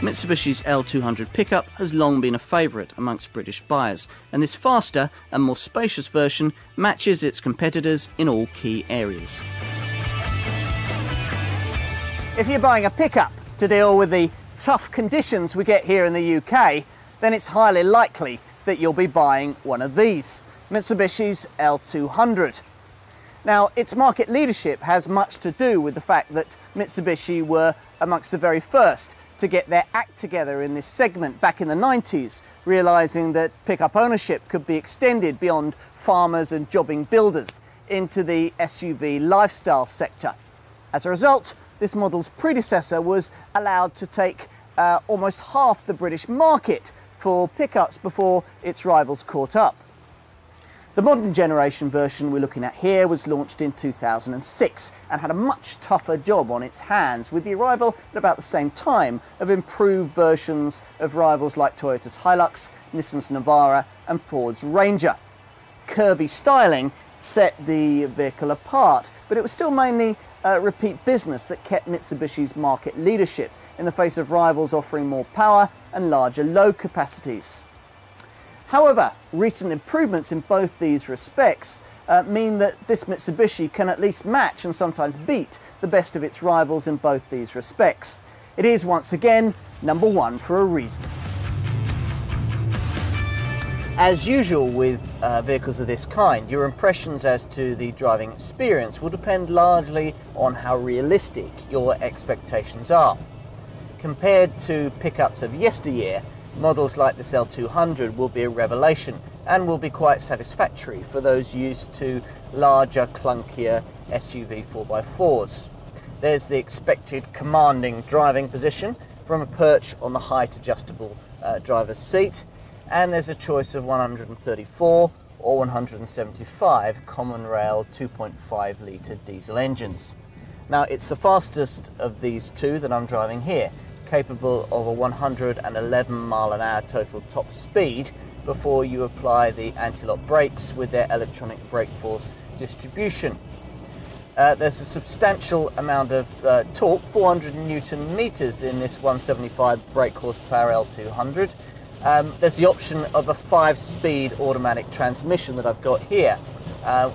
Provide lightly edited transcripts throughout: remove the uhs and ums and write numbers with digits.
Mitsubishi's L200 pickup has long been a favourite amongst British buyers, and this faster and more spacious version matches its competitors in all key areas. If you're buying a pickup to deal with the tough conditions we get here in the UK, then it's highly likely that you'll be buying one of these, Mitsubishi's L200. Now, its market leadership has much to do with the fact that Mitsubishi were amongst the very first to get their act together in this segment back in the 90s, realising that pickup ownership could be extended beyond farmers and jobbing builders into the SUV lifestyle sector. As a result, this model's predecessor was allowed to take almost half the British market for pickups before its rivals caught up. The modern generation version we're looking at here was launched in 2006 and had a much tougher job on its hands, with the arrival at about the same time of improved versions of rivals like Toyota's Hilux, Nissan's Navara and Ford's Ranger. Curvy styling set the vehicle apart, but it was still mainly repeat business that kept Mitsubishi's market leadership in the face of rivals offering more power and larger load capacities. However, recent improvements in both these respects mean that this Mitsubishi can at least match and sometimes beat the best of its rivals in both these respects. It is once again number one for a reason. As usual with vehicles of this kind, your impressions as to the driving experience will depend largely on how realistic your expectations are. Compared to pickups of yesteryear, models like this L200 will be a revelation and will be quite satisfactory for those used to larger, clunkier SUV 4x4s. There's the expected commanding driving position from a perch on the height adjustable driver's seat, and there's a choice of 134 or 175 common rail 2.5 litre diesel engines. Now, it's the fastest of these two that I'm driving here, capable of a 111 mile/h total top speed before you apply the anti-lock brakes with their electronic brake force distribution. There's a substantial amount of torque, 400 Newton meters in this 175 brake horsepower L200. There's the option of a 5-speed automatic transmission that I've got here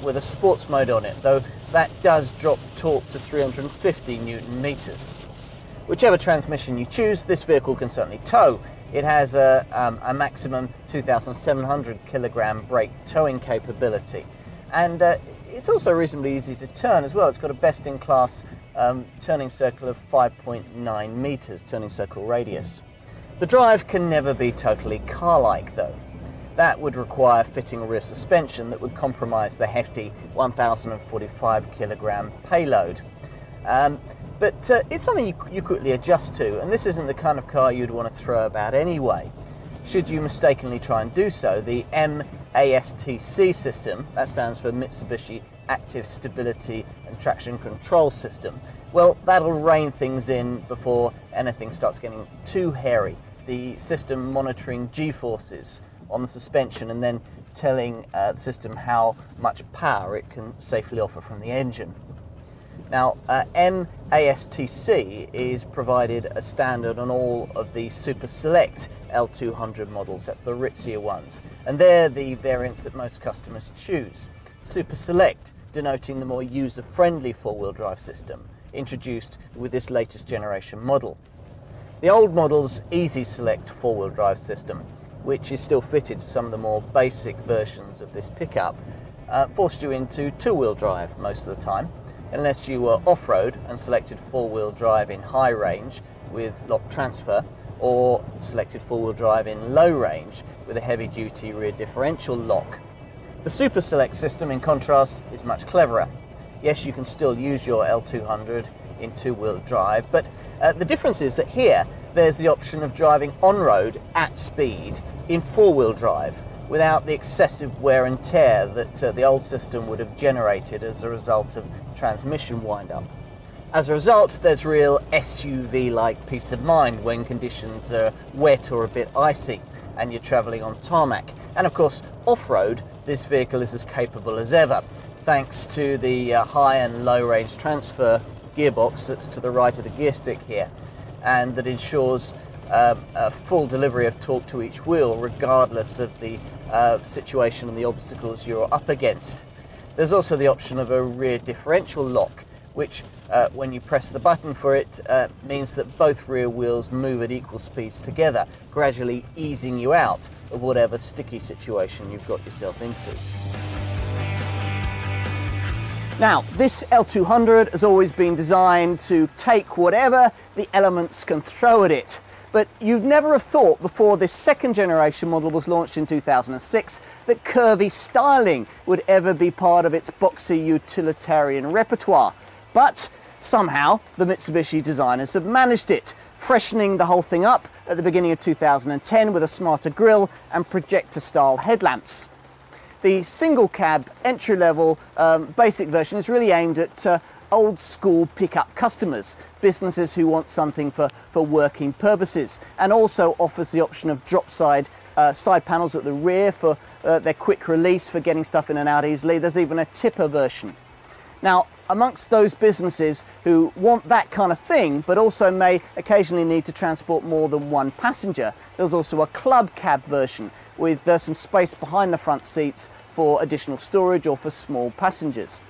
with a sports mode on it, though that does drop torque to 350 Newton meters. Whichever transmission you choose, this vehicle can certainly tow. It has a maximum 2,700 kilogram brake towing capability, and it's also reasonably easy to turn as well. It's got a best-in-class turning circle of 5.9 meters, turning circle radius. The drive can never be totally car-like though. That would require fitting a rear suspension that would compromise the hefty 1,045 kilogram payload. But it's something you quickly adjust to, and this isn't the kind of car you'd want to throw about anyway. Should you mistakenly try and do so, the MASTC system, that stands for Mitsubishi Active Stability and Traction Control System, well, that'll rein things in before anything starts getting too hairy. The system monitoring G-forces on the suspension and then telling the system how much power it can safely offer from the engine. Now, MASTC is provided as standard on all of the Super Select L200 models, that's the ritzier ones, and they're the variants that most customers choose. Super Select denoting the more user-friendly four-wheel drive system introduced with this latest generation model. The old model's Easy Select four-wheel drive system, which is still fitted to some of the more basic versions of this pickup, forced you into two-wheel drive most of the time, unless you were off-road and selected four-wheel drive in high range with lock transfer, or selected four-wheel drive in low range with a heavy-duty rear differential lock. The Super Select system, in contrast, is much cleverer. Yes, you can still use your L200 in two-wheel drive, but the difference is that here there's the option of driving on-road at speed in four-wheel drive without the excessive wear and tear that the old system would have generated as a result of transmission wind-up. As a result, there's real SUV-like peace of mind when conditions are wet or a bit icy and you're travelling on tarmac. And of course, off-road, this vehicle is as capable as ever, thanks to the high and low range transfer gearbox that's to the right of the gear stick here, and that ensures a full delivery of torque to each wheel, regardless of the situation and the obstacles you're up against. There's also the option of a rear differential lock, which when you press the button for it means that both rear wheels move at equal speeds together, gradually easing you out of whatever sticky situation you've got yourself into. Now, this L200 has always been designed to take whatever the elements can throw at it. But you'd never have thought before this second generation model was launched in 2006 that curvy styling would ever be part of its boxy utilitarian repertoire. But somehow the Mitsubishi designers have managed it, freshening the whole thing up at the beginning of 2010 with a smarter grille and projector-style headlamps. The single cab entry-level basic version is really aimed at old school pickup customers, businesses who want something for working purposes, and also offers the option of Dropside side panels at the rear for their quick release for getting stuff in and out easily. There's even a tipper version. Now, amongst those businesses who want that kind of thing, but also may occasionally need to transport more than one passenger, there's also a club cab version with some space behind the front seats for additional storage or for small passengers.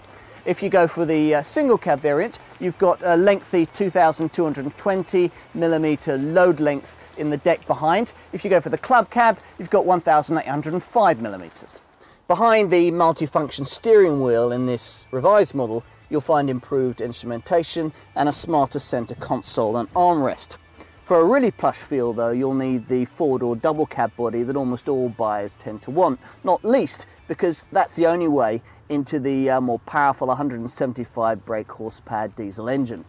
If you go for the single cab variant, you've got a lengthy 2,220mm load length in the deck behind. If you go for the club cab, you've got 1,805mm. Behind the multifunction steering wheel in this revised model, you'll find improved instrumentation and a smarter centre console and armrest. For a really plush feel though, you'll need the four-door double cab body that almost all buyers tend to want, not least because that's the only way into the more powerful 175 brake horsepower diesel engine.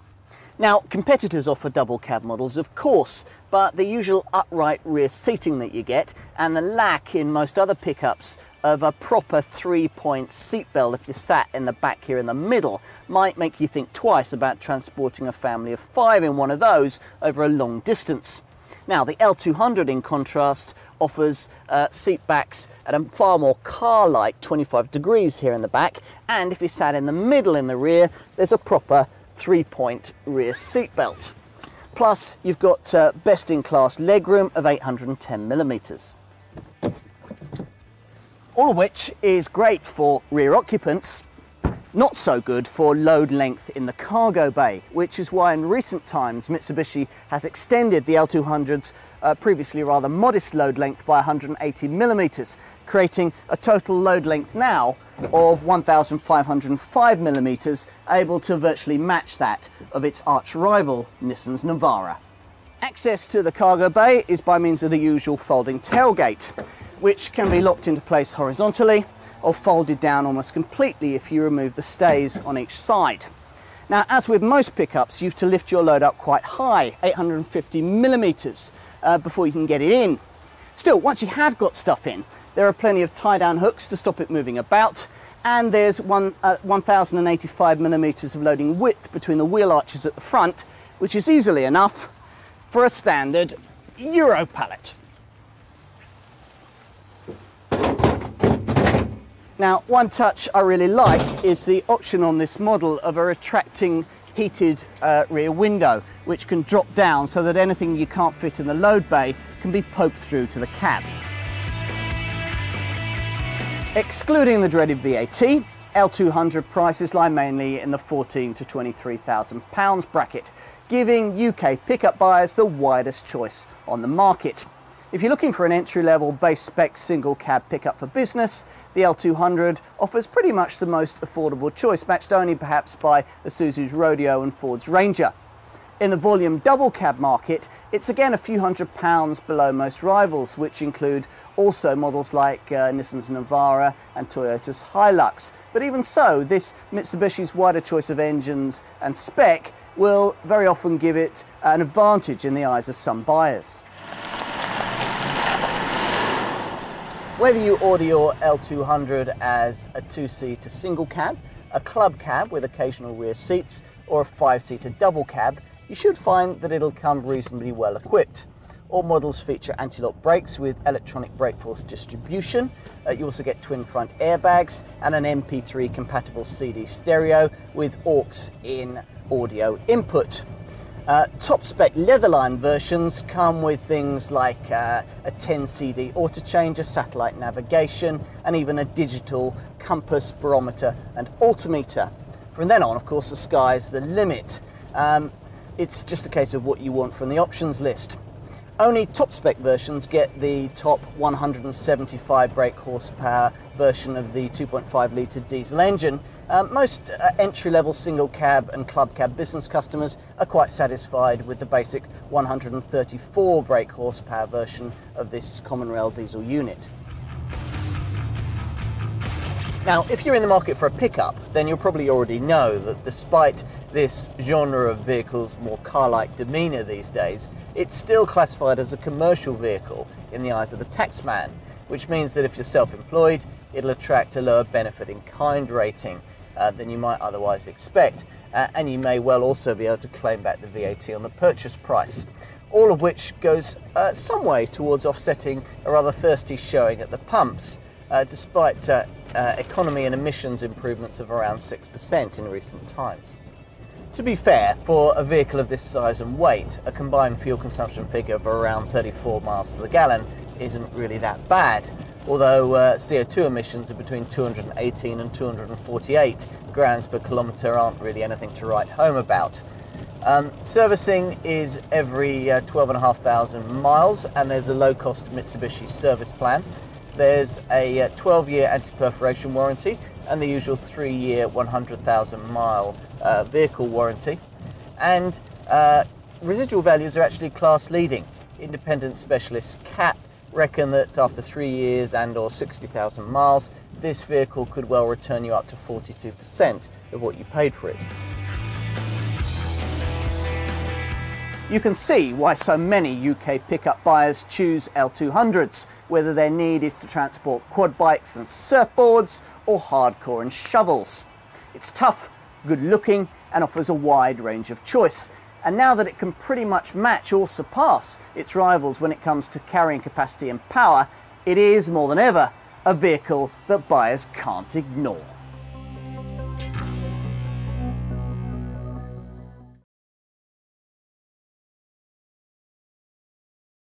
Now, competitors offer double cab models, of course, but the usual upright rear seating that you get and the lack in most other pickups of a proper three-point seatbelt if you're sat in the back here in the middle might make you think twice about transporting a family of 5 in one of those over a long distance. Now, the L200, in contrast, offers seat backs at a far more car-like 25 degrees here in the back, and if you're sat in the middle in the rear, there's a proper three-point rear seatbelt. Plus, you've got best-in-class legroom of 810mm. All of which is great for rear occupants, not so good for load length in the cargo bay, which is why in recent times Mitsubishi has extended the L200's previously rather modest load length by 180mm, creating a total load length now of 1,505mm, able to virtually match that of its arch rival Nissan's Navara. Access to the cargo bay is by means of the usual folding tailgate, which can be locked into place horizontally or folded down almost completely if you remove the stays on each side. Now, as with most pickups, you have to lift your load up quite high, 850mm, before you can get it in. Still, once you have got stuff in, there are plenty of tie-down hooks to stop it moving about, and there's 1,085mm of loading width between the wheel arches at the front, which is easily enough for a standard Euro pallet. Now, one touch I really like is the option on this model of a retracting heated rear window, which can drop down so that anything you can't fit in the load bay can be poked through to the cab. Excluding the dreaded VAT, L200 prices lie mainly in the £14,000 to £23,000 bracket, giving UK pickup buyers the widest choice on the market. If you're looking for an entry-level base-spec single-cab pickup for business, the L200 offers pretty much the most affordable choice, matched only perhaps by Isuzu's Rodeo and Ford's Ranger. In the volume double-cab market, it's again a few £100s below most rivals, which include also models like Nissan's Navara and Toyota's Hilux. But even so, this Mitsubishi's wider choice of engines and spec will very often give it an advantage in the eyes of some buyers. Whether you order your L200 as a two-seater single cab, a club cab with occasional rear seats, or a five-seater double cab, you should find that it'll come reasonably well equipped. All models feature anti-lock brakes with electronic brake force distribution. You also get twin front airbags and an MP3 compatible CD stereo with aux-in audio input. Top spec leatherline versions come with things like a 10 CD auto changer, satellite navigation, and even a digital compass, barometer and altimeter. From then on, of course, the sky's the limit. It's just a case of what you want from the options list. Only top spec versions get the top 175 brake horsepower version of the 2.5 litre diesel engine. Most entry-level single cab and club cab business customers are quite satisfied with the basic 134 brake horsepower version of this common rail diesel unit. Now, if you're in the market for a pickup, then you'll probably already know that despite this genre of vehicle's more car-like demeanour these days, it's still classified as a commercial vehicle in the eyes of the taxman, which means that if you're self-employed, it'll attract a lower benefit in kind rating than you might otherwise expect, and you may well also be able to claim back the VAT on the purchase price, all of which goes some way towards offsetting a rather thirsty showing at the pumps, despite economy and emissions improvements of around 6% in recent times. To be fair, for a vehicle of this size and weight, a combined fuel consumption figure of around 34 miles to the gallon isn't really that bad, although CO2 emissions of between 218 and 248 grams per kilometre aren't really anything to write home about. Servicing is every 12,500 miles, and there's a low-cost Mitsubishi service plan. There's a 12-year anti-perforation warranty and the usual 3-year 100,000 mile vehicle warranty. And residual values are actually class leading. Independent specialists CAP reckon that after 3 years and or 60,000 miles, this vehicle could well return you up to 42% of what you paid for it. You can see why so many UK pickup buyers choose L200s, whether their need is to transport quad bikes and surfboards or hardcore and shovels. It's tough, good looking, and offers a wide range of choice. And now that it can pretty much match or surpass its rivals when it comes to carrying capacity and power, it is more than ever a vehicle that buyers can't ignore.